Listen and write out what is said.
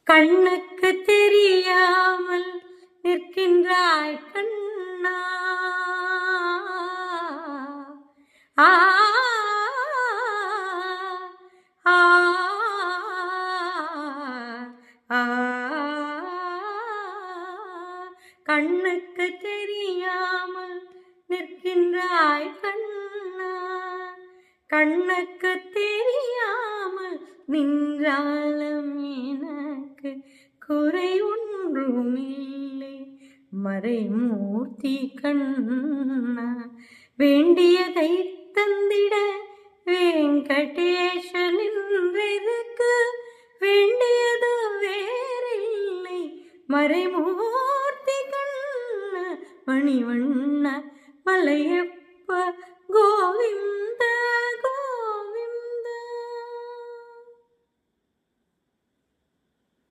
கண்ணுக்கு தெரியாமல் நிற்கின்றாய் கண்ணா. ஆ ஆ ஆ கண்ணுக்கு தெரியாமல் நிற்கின்றாய் கண்ணா. கண்ணுக்கு தெரியாமல் நின்றாலும் எனக்கு குறை ஒன்றுமில்லை மறைமூர்த்தி கண்ணா. வேண்டியதை தந்திட வெங்கடேசன் இன்றிருக்கு, வேண்டியது வேறில்லை மறைமூர்த்தி கண்ணா. மணிவண்ண மலையப்ப